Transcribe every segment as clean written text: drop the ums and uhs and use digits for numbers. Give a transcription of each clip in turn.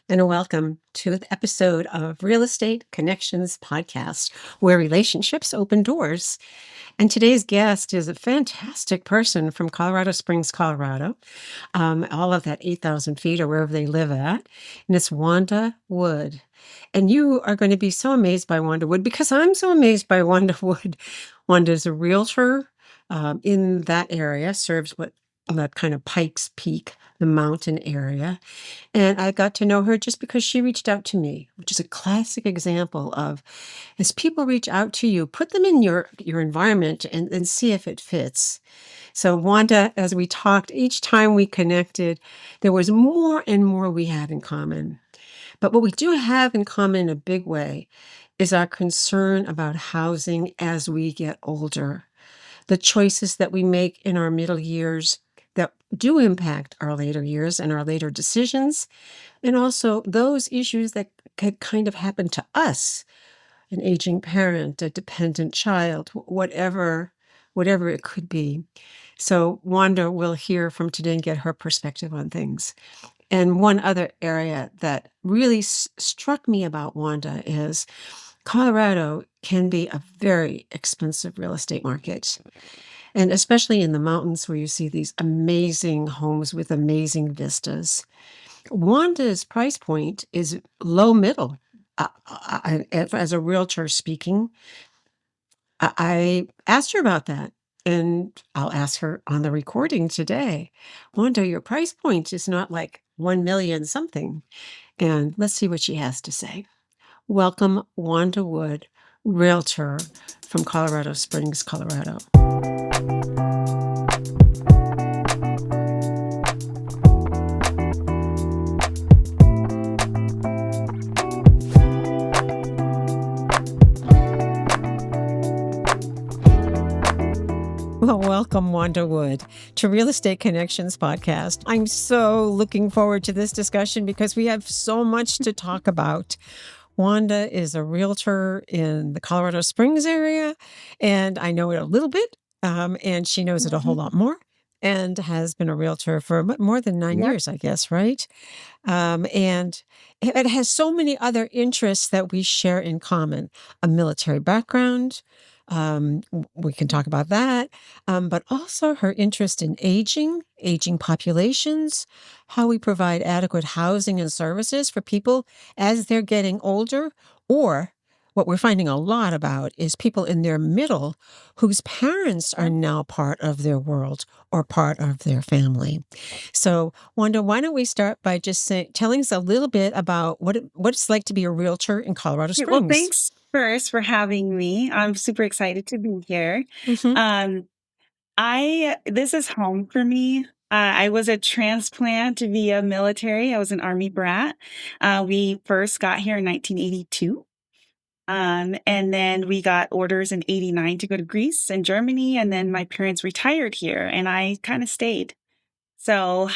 and welcome to the episode of Real Estate Connections Podcast, where relationships open doors. And today's guest is a fantastic person from Colorado Springs, Colorado, all of that 8,000 feet or wherever they live at. And it's Wanda Wood. And you are going to be so amazed by Wanda Wood because I'm so amazed by Wanda Wood. Wanda is a realtor in that area, serves what that kind of Pikes Peak, the mountain area. And I got to know her just because she reached out to me, which is a classic example of as people reach out to you, put them in your environment and see if it fits. So Wanda, as we talked, each time we connected, there was more and more we had in common. But what we do have in common in a big way is our concern about housing as we get older. The choices that we make in our middle years that do impact our later years and our later decisions, and also those issues that could kind of happen to us, an aging parent, a dependent child, whatever it could be. So Wanda will hear from today and get her perspective on things. And one other area that really struck me about Wanda is Colorado can be a very expensive real estate market. And especially in the mountains where you see these amazing homes with amazing vistas. Wanda's price point is low middle. As a realtor speaking, I asked her about that, and I'll ask her on the recording today. Wanda, your price point is not like 1 million something. And let's see what she has to say. Welcome, Wanda Wood, realtor from Colorado Springs, Colorado. Well, welcome, Wanda Wood, to Real Estate Connections Podcast. I'm so looking forward to this discussion because we have so much to talk about. Wanda is a realtor in the Colorado Springs area, and I know it a little bit, and she knows it a whole lot more, and has been a realtor for more than 9 years, I guess, right? And it has so many other interests that we share in common: a military background. We can talk about that, but also her interest in aging populations, how we provide adequate housing and services for people as they're getting older, or what we're finding a lot about is people in their middle whose parents are now part of their world or part of their family. So, Wanda, why don't we start by just telling us a little bit about what it's like to be a realtor in Colorado Okay, well, Springs? thanks first for having me. I'm super excited to be here. Mhm. This is home for me. I was a transplant via military. I was an Army brat. We first got here in 1982. And then we got orders in 89 to go to Greece and Germany. And then my parents retired here and I kind of stayed. So,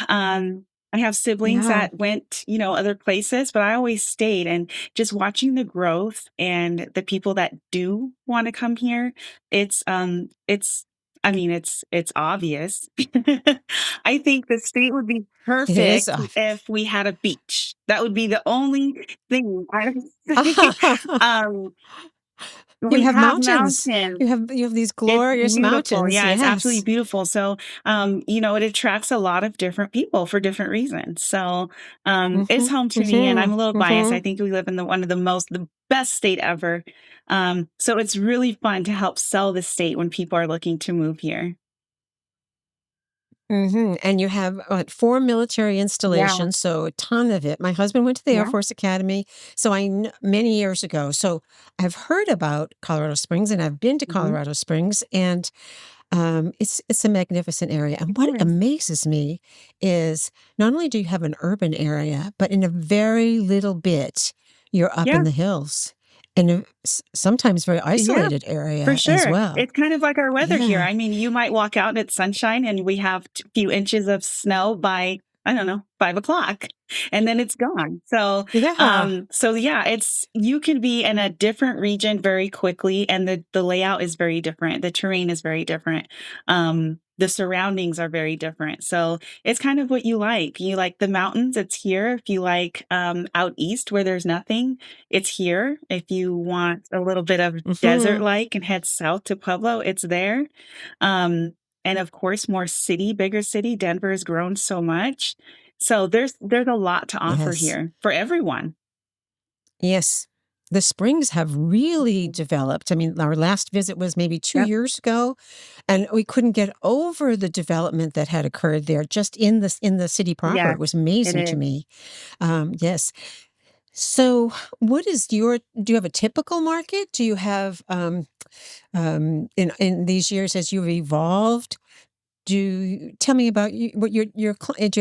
I have siblings Yeah. that went, other places, but I always stayed, and just watching the growth and the people that do wanna come here, it's I mean, it's obvious. I think the state would be It is. perfect if we had a beach. That would be the only thing I would say. Um, You we have have mountains. mountains. You have these It's glorious beautiful. mountains. Yeah, it's absolutely Yes. beautiful. So, it attracts a lot of different people for different reasons. So, it's Mhm. home to me, and I'm Mhm. a little biased. I Mhm. think we live in the best state ever. So it's really fun to help sell the state when people are looking to move here. Mhm. And you have 4 military Yeah, installations, so a ton of it. My husband went to the Air yeah. Force Academy, so many years ago. So I've heard about Colorado Springs, and I've been to Mhm. Colorado Springs, and it's a magnificent area. And It what is. amazes me is not only do you have an urban area, but in a very little bit, you're up in Yeah, the hills in a sometimes very yeah. isolated For area as sure. well. It's kind of like our weather here. Yeah. I mean, you might walk out and it's sunshine and we have a few inches of snow by I don't know, 5 o'clock, and then it's gone. Yeah. So yeah, you can be in a different region very quickly, and the layout is very different. The terrain is very different. The surroundings are very different. So it's kind of what you like. You like the mountains, it's here. If you like out east where there's nothing, it's here. If you want a little bit of desert Mhm. like and head south to Pueblo, it's there. Um, and of course, bigger city. Denver has grown so much. So there's a lot to offer Yes. here for everyone. Yes. The springs have really Mhm. developed. I mean, our last visit was maybe 2 Yep. years ago, and we couldn't get over the development that had occurred there just in the city proper. Yes, It was it amazing to is. me. Yes. So, do you have a typical market? Do you have, in these years as you've evolved, tell me about what do you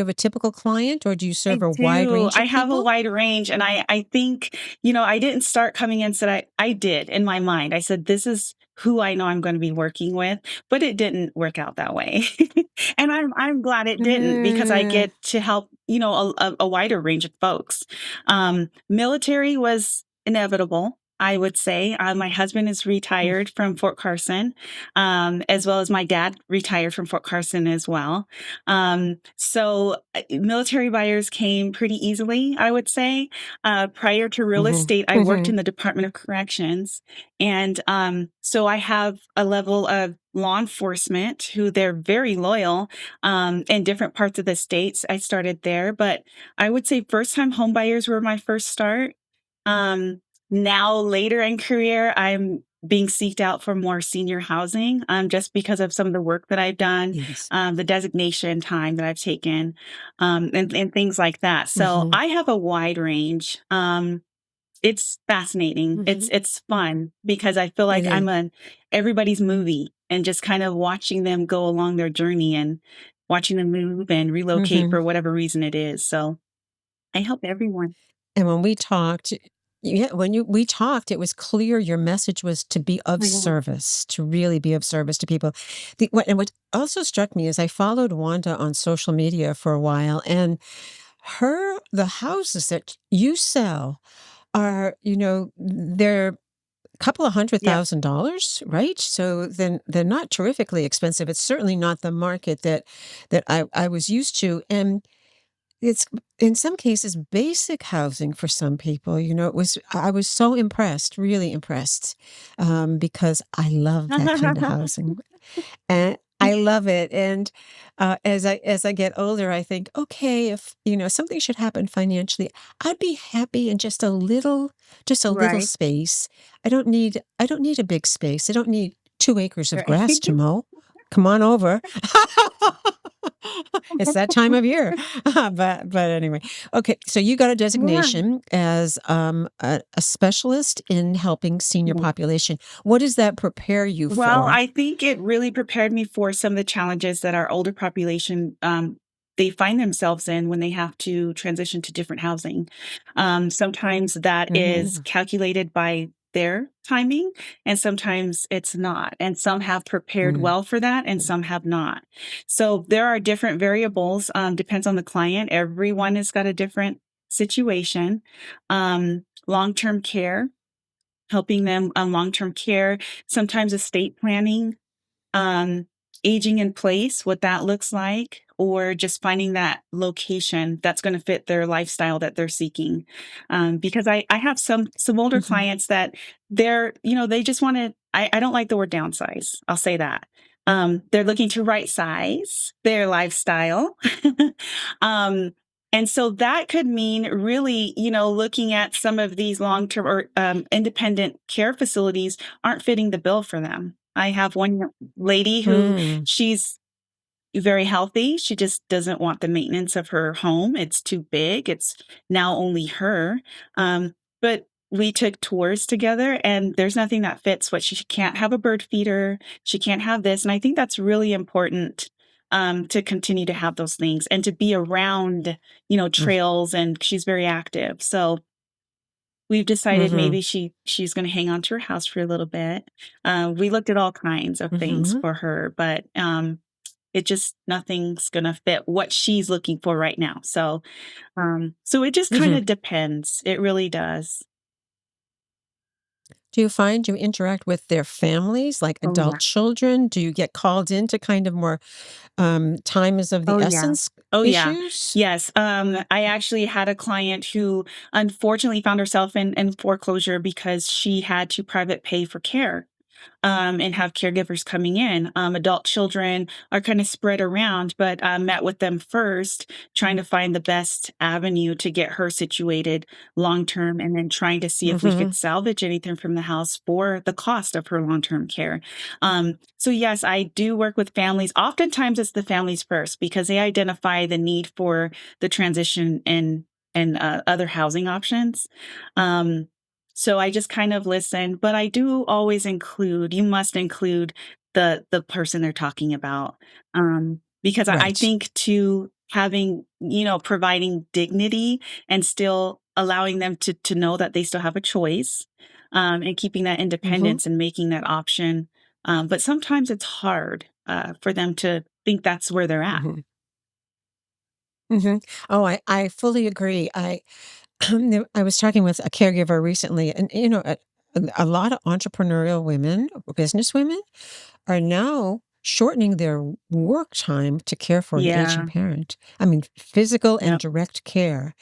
have a typical client, or do you I serve a wide do. range I of have a people? wide range, and I think, I didn't start coming in said I did in my mind. I said, "This is who I know I'm gonna be working with," but it didn't work out that way. And I'm glad it didn't because I Uh, get to help, a wider range of folks. Military was inevitable, I would say. My husband is mm, retired from Fort Carson, as well as my dad retired from Fort Carson as well. Military buyers came pretty easily, I would say. Prior to real mhm, estate, I worked in mhm, the Department of Corrections. And so I have a level of law enforcement who they're very loyal in different parts of the states. I started there, but I would say first time home buyers were my first start. Um, Now, later in career, I'm being seeked out for more senior housing just because of some of the work that I've done, yes. the designation time that I've taken, and things like that. So Mhm, I have a wide range. It's fascinating. mhm. It's fun because I feel It like is. I'm everybody's movie and just kind of watching them go along their journey and watching them move and relocate Mhm. for whatever reason it is. So I help everyone. And when we talked yeah, we talked, it was clear your message was to be of Mhm. service, to really be of service to people. What also struck me is I followed Wanda on social media for a while, and the houses that you sell are, they're a couple of Yep. $100,000, right? So then they're not terrifically expensive. It's certainly not the market that I was used to. And it's in some cases basic housing for some people. I was so impressed, really impressed, because I love that kind of housing. And I love it. And as I get older, I think, okay, if something should happen financially, I'd be happy in just a little Right. space. I don't need a big space. I don't need 2 acres of Right. grass to mow. Come on over. It's that time of year. But anyway. Okay, so you got a Yeah. designation as a specialist in helping senior Yeah. population. What does that prepare you Well, for? I think it really prepared me for some of the challenges that our older population they find themselves in when they have to transition to different housing. Sometimes that is Mm, calculated by their timing, and sometimes it's not. And some have prepared mm, well for that, and some have not. So there are different variables. Depends on the client. Everyone has got a different situation. Long term care, helping them on long term care, sometimes estate planning, um, aging in place, what that looks like, or just finding that location that's going to fit their lifestyle that they're seeking. Because I have some older mhm, clients that they just want to. I don't like the word downsize. I'll say that. They're looking to right size their lifestyle. um, and so that could mean really, looking at some of these long term or independent care facilities aren't fitting the bill for them. I have one lady who mm, she's very healthy. She just doesn't want the maintenance of her home. It's too big. It's now only her. But we took tours together and there's nothing that fits what she can't have a bird feeder. She can't have this. And I think that's really important to continue to have those things and to be around, mm, trails, and she's very active. So we've decided mhm, maybe she's gonna hang on to her house for a little bit. We looked at all kinds of things mhm, for her, but, It just nothing's gonna fit what she's looking for right now. So it just kind Mhm. of depends. It really does. Do you find you interact with their families, like Oh adult yeah. children? Do you get called into kind of more, time is of the Oh yeah. essence Oh yeah. issues? Yes. I actually had a client who unfortunately found herself in foreclosure because she had to private pay for care. And have caregivers coming in. Adult children are kind of spread around, but met with them first, trying to find the best avenue to get her situated long term, and then trying to see if we could Mhm, salvage anything from the house for the cost of her long term care. So, yes, I do work with families. Oftentimes, it's the families first because they identify the need for the transition and other housing options. Um, so I just kind of listen, but I do always include you must include the person they're talking about, because I right. think too having, providing dignity and still allowing them to know that they still have a choice, and keeping that Mhm, independence and making that option, but sometimes it's hard, for them to think that's where they're at. mhm, mhm. Oh, I fully agree. I was talking with a caregiver recently, and, a lot of entrepreneurial women, business women, are now shortening their work time to care for an aging Yeah. parent. I mean, physical and Yep. direct care.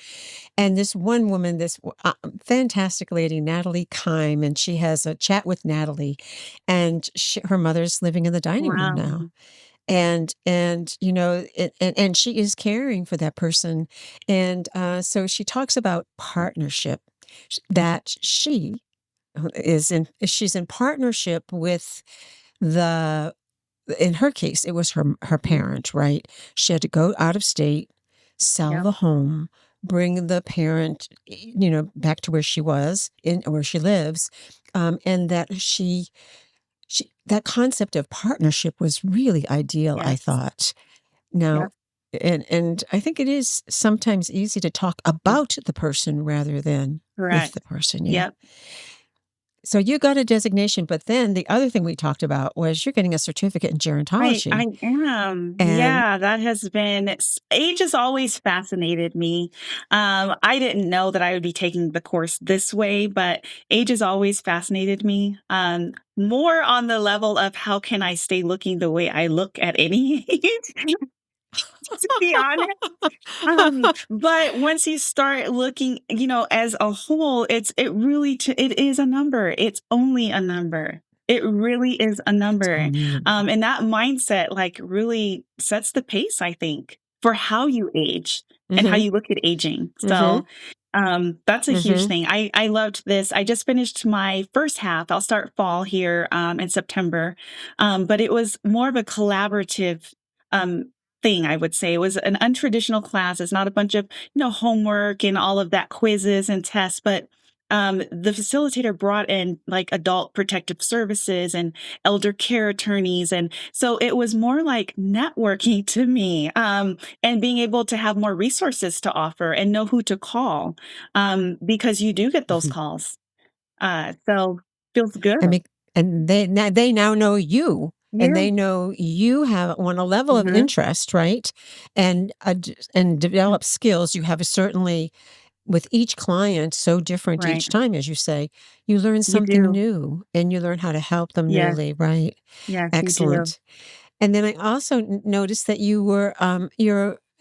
And this one woman, fantastic lady, Natalie Kime, and she has a chat with Natalie, and her mother's living in the dining room now. Wow. And she is caring for that person. And so she talks about partnership, that she's in partnership with the in her case, it was her Mhm. parent, right? She had to go out of state, sell Yep. the home, bring the parent, back to where she was in where she lives, and that that concept of partnership was really ideal, I Yes. thought. Now, Yep. and I think it is sometimes easy to talk about the person rather than with the Correct. person. Yeah. Yep. So you got a designation, but then the other thing we talked about was you're getting a certificate in I gerontology. am. And Yeah, that has been age has always fascinated me. I didn't know that I would be taking the course this way, but age has always fascinated me. More on the level of how can I stay looking the way I look at any age, to be honest. But once you start looking, as a whole, it is a number. It's only a number. It really is a it's number. only a number. And that mindset like really sets the pace, I think, for how you age and how Mhm, you look at aging. mhm, So that's a huge mhm, thing. I loved this. I just finished my first half. I'll start fall here in September. But it was more of a collaborative um, thing, I would say. It was an untraditional class. It's not a bunch of, homework and all of that quizzes and tests, but the facilitator brought in like adult protective services and elder care attorneys. And so it was more like networking to me, and being able to have more resources to offer and know who to call, because you do get those mhm. calls. So feels And good. make and they now know you, and Yeah. they know you have on a level of Hmm. interest, right? And develop skills. You have a certainly with each client so different Right. each time, as you say, you learn You something do. new and you learn how to help them Yes. newly, right? Yes, you do. Excellent. And then I also noticed that you're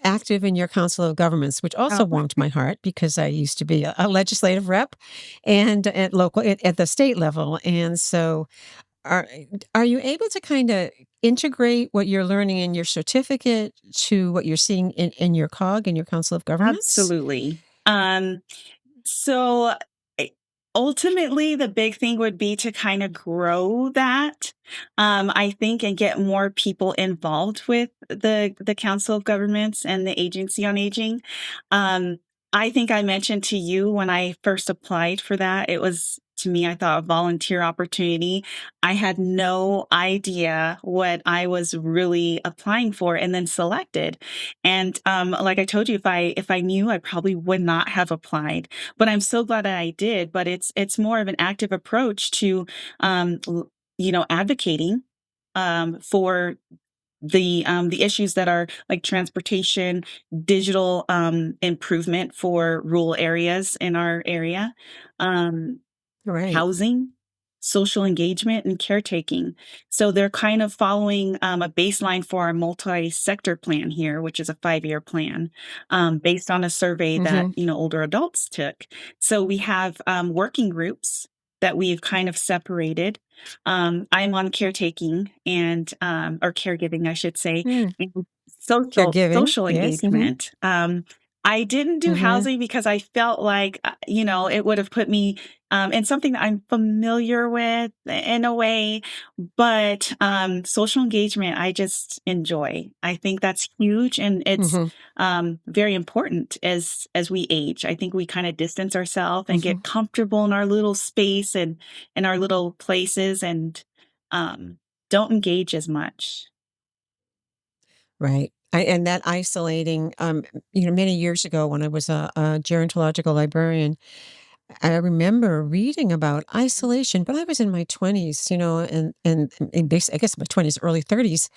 active in your Council of Governments, which also Oh, warmed my heart because I used to be a legislative rep and at the state level. And so are are you able to kind of integrate what you're learning in your certificate to what you're seeing in your COG in your Council of Governments? absolutely. So I- Ultimately, the big thing would be to kind of grow that, I think, and get more people involved with the Council of Governments and the Agency on Aging. I think I mentioned to you when I first applied for that, it was to me, I thought a volunteer opportunity. I had no idea what I was really applying for and then selected. And like I told you, if I knew, I probably would not have applied, but I'm so glad that I did. But it's more of an active approach to, advocating for the issues that are like transportation, digital improvement for rural areas in our area, um, Right. housing, social engagement, and caretaking. So they're kind of following a baseline for our multi-sector plan here, which is a 5-year plan, based on a survey that Mhm. older adults took. So we have working groups that we've kind of separated. I'm on caretaking and or caregiving, I should say, Mm. and Caregiving. social Yes. Mhm. engagement. I didn't do Mhm. housing because I felt like, it would have put me in something that I'm familiar with in a way, but social engagement, I just enjoy. I think that's huge, and it's Mhm. very important as we age. I think we kind of distance ourselves and Mhm. get comfortable in our little space and in our little places, and um, don't engage as much. Right. And that isolating, many years ago when I was a gerontological librarian, I remember reading about isolation, but I was in my 20s, I guess my 20s, early 30s,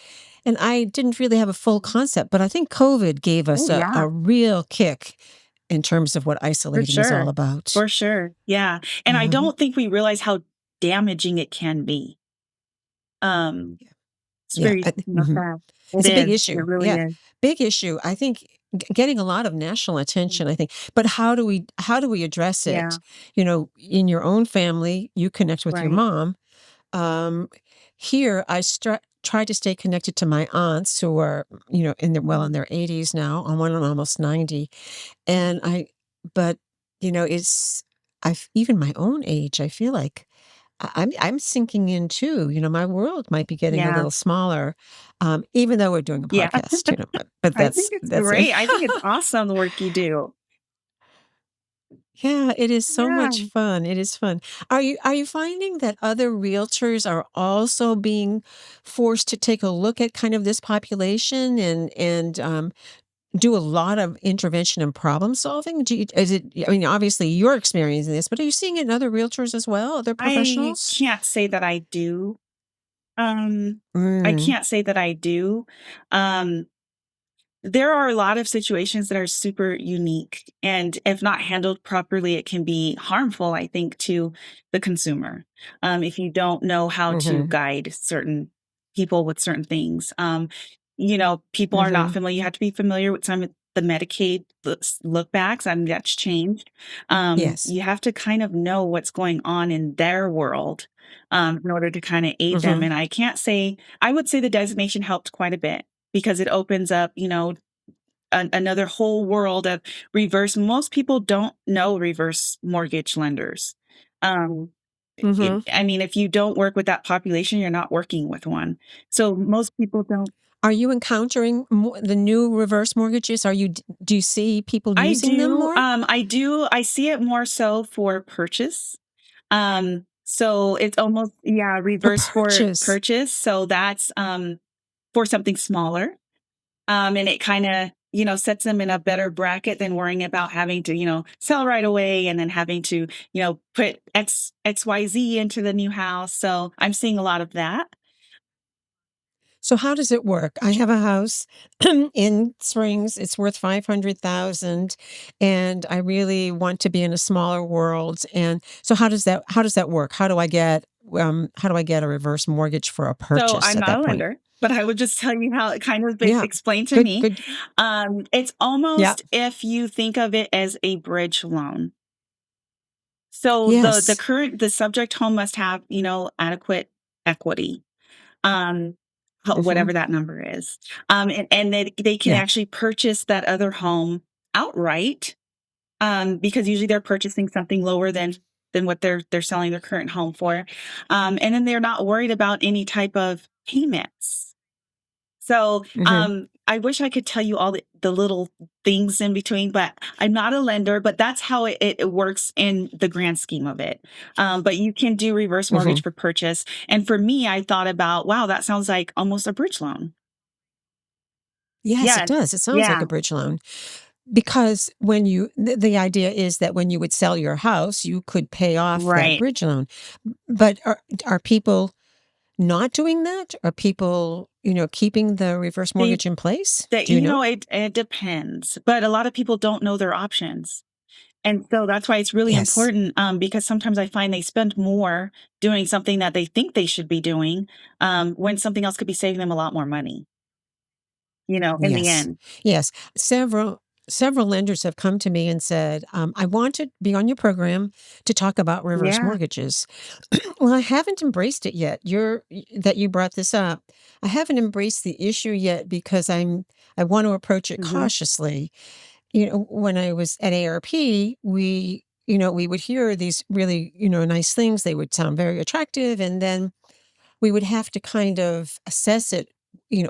and I didn't really have a full concept. But I think COVID gave us Oh a yeah, real kick in terms of what for isolating is all sure, about. for sure, yeah. And I Um, don't think we realize how damaging it can be. Um, it's yeah. very, Mhm. sad. It It's a big is. It issue. really Yeah. is. Big issue. I think getting a lot of national attention, I think. But how do we address Yeah, it? In your own family, you connect with your right. mom. Um, Here, try to stay connected to my aunts who are, in Mhm. their 80s now. I'm one of them almost 90. And but, it's, even my own age, I feel like I'm sinking in too. My world might be getting a Yeah, little smaller, even though we're doing a yeah. podcast, but I think it's that's it. great. I think it's awesome the work you do. Yeah, it is so Yeah. much fun. It is fun. Are you finding that other realtors are also being forced to take a look at kind of this population and do a lot of intervention and problem solving? I mean, obviously you're experiencing this, but are you seeing it in other realtors as well, other I professionals? can't say that I do. Um, I Mm, can't say that I do. Um, There are a lot of situations that are super unique, and if not handled properly, it can be harmful, I think, to the consumer. If you don't know how to mhm, guide certain people with certain things. People are not mhm. familiar. You have to be familiar with some of the Medicaid look backs. I mean, that's changed. Yes. You have to kind of know what's going on in their world in order to kind of aid them. Mhm, And I would say the designation helped quite a bit because it opens up, another whole world of reverse. Most people don't know reverse mortgage lenders. Um, mhm. I mean, if you don't work with that population, you're not working with one. So most people don't. Are you encountering the new reverse mortgages? Do you see people I using them do. more? I do. I see it more so for purchase. So it's almost, yeah, For reverse for purchase. purchase. So that's for something smaller. And it kinda, sets them in a better bracket than worrying about having to, sell right away and then having to, put XYZ into the new house. So I'm seeing a lot of that. So how does it work? I have a house in Springs. It's worth 500,000 and I really want to be in a smaller world. And so how does that work? How do I get a reverse mortgage for a So purchase I'm at not a that point? lender, but I would just tell you how it kind of Yeah. explained to Good, me. good. It's Yeah. almost if you think of it as a bridge loan. So the Yes. current the subject home must have, adequate equity. um, Mhm. Whatever that number is. And they can Yeah. actually purchase that other home outright, because usually they're purchasing something lower than what they're selling their current home for. And then they're not worried about any type of payments. So, Mhm. I wish I could tell you all the little things in between, but I'm not a lender, but that's how it works in the grand scheme of it. But you can do reverse mortgage Mhm. for purchase. And for me, I thought about, wow, that sounds like almost a bridge loan. Yes, it Yes. does. It sounds like Yeah. a bridge loan. Because the idea is that when you would sell your house, you could pay off that Right. bridge loan. But are people not doing that? Are people, keeping the reverse They mortgage in place? that Do you know? it depends, but a lot of people don't know their options. And so that's why it's really Yes. important, because sometimes I find they spend more doing something that they think they should be doing, when something else could be saving them a lot more money, in the Yes. end. Yes. Several lenders have come to me and said, I want to be on your program to talk about reverse Yeah. mortgages. Well, I haven't embraced it yet. That you brought this up. I haven't embraced the issue yet because I want to approach it Mhm. cautiously. When I was at ARP, we would hear these really, nice things. They would sound very attractive, and then we would have to kind of assess it.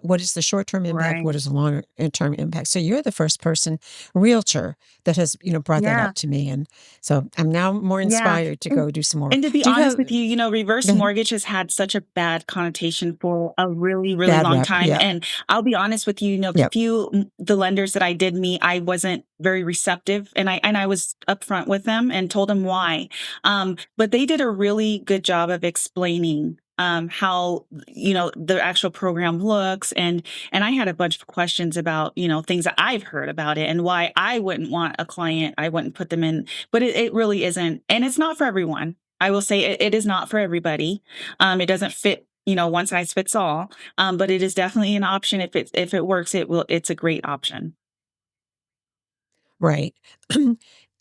What is the short-term impact? What Right. is the longer-term impact? So you're the first person, realtor, that has, brought that Yeah. up to me. And so I'm now more Yeah. inspired to And go do some more. and to be Do you honest have with you, reverse go ahead. mortgage has had such a bad connotation for a really, really Bad long rep? time. Yeah. And I'll be honest with you, Yep. the lenders that I did meet, I wasn't very receptive, and I was upfront with them and told them why. But they did a really good job of explaining how the actual program looks, and I had a bunch of questions about things that I've heard about it and why I wouldn't want a client, I wouldn't put them in, but it really isn't. And it's not for everyone. I will say it is not for everybody. It doesn't fit, one size fits all. But it is definitely an option. If it works, it's a great option. Right.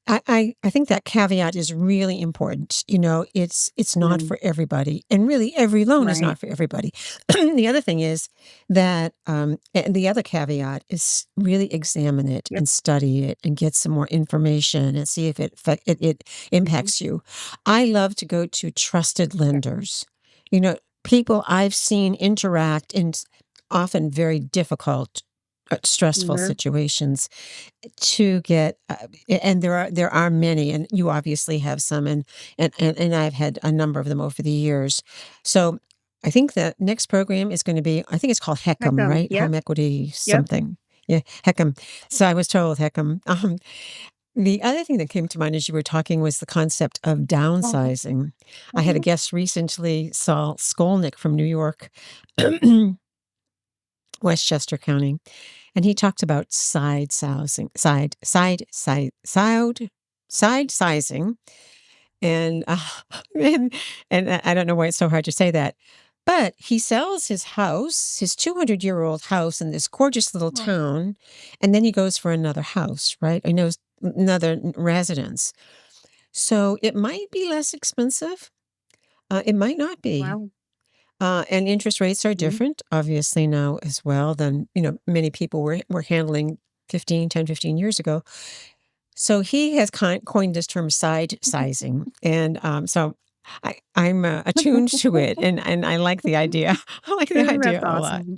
I think that caveat is really important. It's not Mm, for everybody, and really every loan is right. not for everybody. The other thing is that, and the other caveat is really examine it Yep. and study it and get some more information and see if it Mhm. impacts you. I love to go to trusted Yeah. lenders, people I've seen interact in often very difficult, stressful Mhm. situations to get and there are many, and you obviously have some, and I've had a number of them over the years. So I think the next program is going to be, I think it's called Heck, HECM, right? yep. Home equity Yep. something. Yeah, HECM. So I was told HECM. The other thing that came to mind as you were talking was the concept of Mhm. downsizing. I had a Mhm. guest recently, Saul Skolnick from New York, Westchester County, and he talked about side sizing, and and I don't know why it's so hard to say that, but he sells his house, his 200-year-old house in this gorgeous little Well, town, and then he goes for another house, right? I know another residence, so it might be less expensive. It might not be. wow. And interest rates are Mhm. different, obviously, now as well than, many people were handling 15 years ago. So he has coined this term side sizing. And so I'm attuned to it, and I like the idea. I like the idea That's a lot. awesome.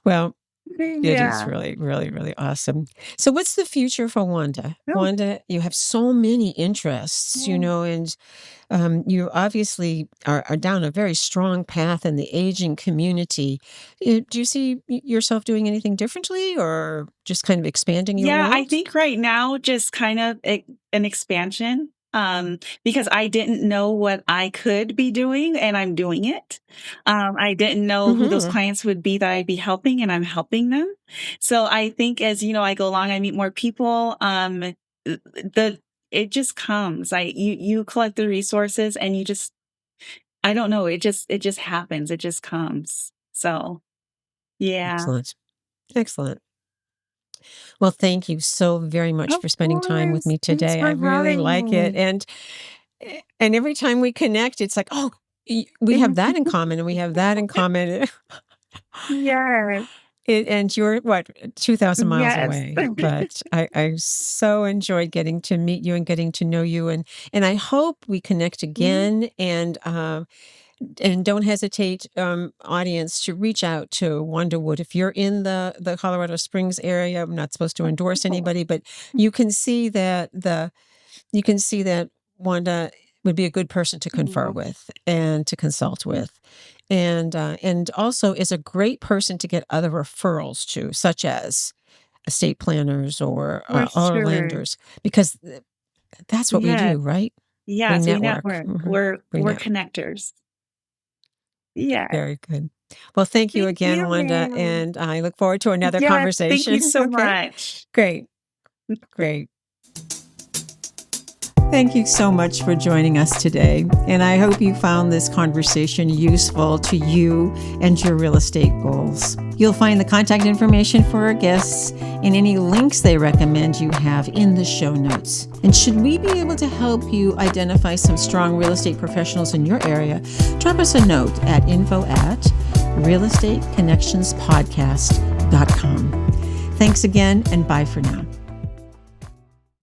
Well, it is Yeah. really, really, really awesome. So what's the future for Wanda? No. Wanda, you have so many interests, Yeah. and you obviously are down a very strong path in the aging community. Do you see yourself doing anything differently, or just kind of expanding your Yeah, I world? think right now just kind of an expansion, because I didn't know what I could be doing, and I'm doing it. I didn't know who those Hmm. clients would be that I'd be helping, and I'm helping them. So I think as I go along, I meet more people. The it just comes. You collect the resources, and you just, I don't know. It just happens. It just comes. So yeah, Excellent. Excellent. Well, thank you so very much of for spending time with course. me Thanks today. I for really having like it. me. And every time we connect, it's like, oh, we have that in common, and we have that in common. Yes, And you're what, 2,000 miles yes. away, but I so enjoyed getting to meet you and getting to know you, and I hope we connect Mhm. again, and don't hesitate, audience, to reach out to Wanda Wood. If you're in the Colorado Springs area, I'm not supposed to endorse Oh, anybody, but you can see that Wanda would be a good person to confer mhm. with and to consult with. And also is a great person to get other referrals to, such as estate planners For or sure. lenders, because that's what we Yes, do, right? We yes, we network. network. We're We we're network. connectors. Yeah. Very good. Well, thank you Thank again, Wanda, you. and I look forward to another Yes, thank you conversation. so Okay, much. great, great. Thank you so much for joining us today, and I hope you found this conversation useful to you and your real estate goals. You'll find the contact information for our guests and any links they recommend you have in the show notes. And should we be able to help you identify some strong real estate professionals in your area, drop us a note at info@realestateconnectionspodcast.com. Thanks again, and bye for now.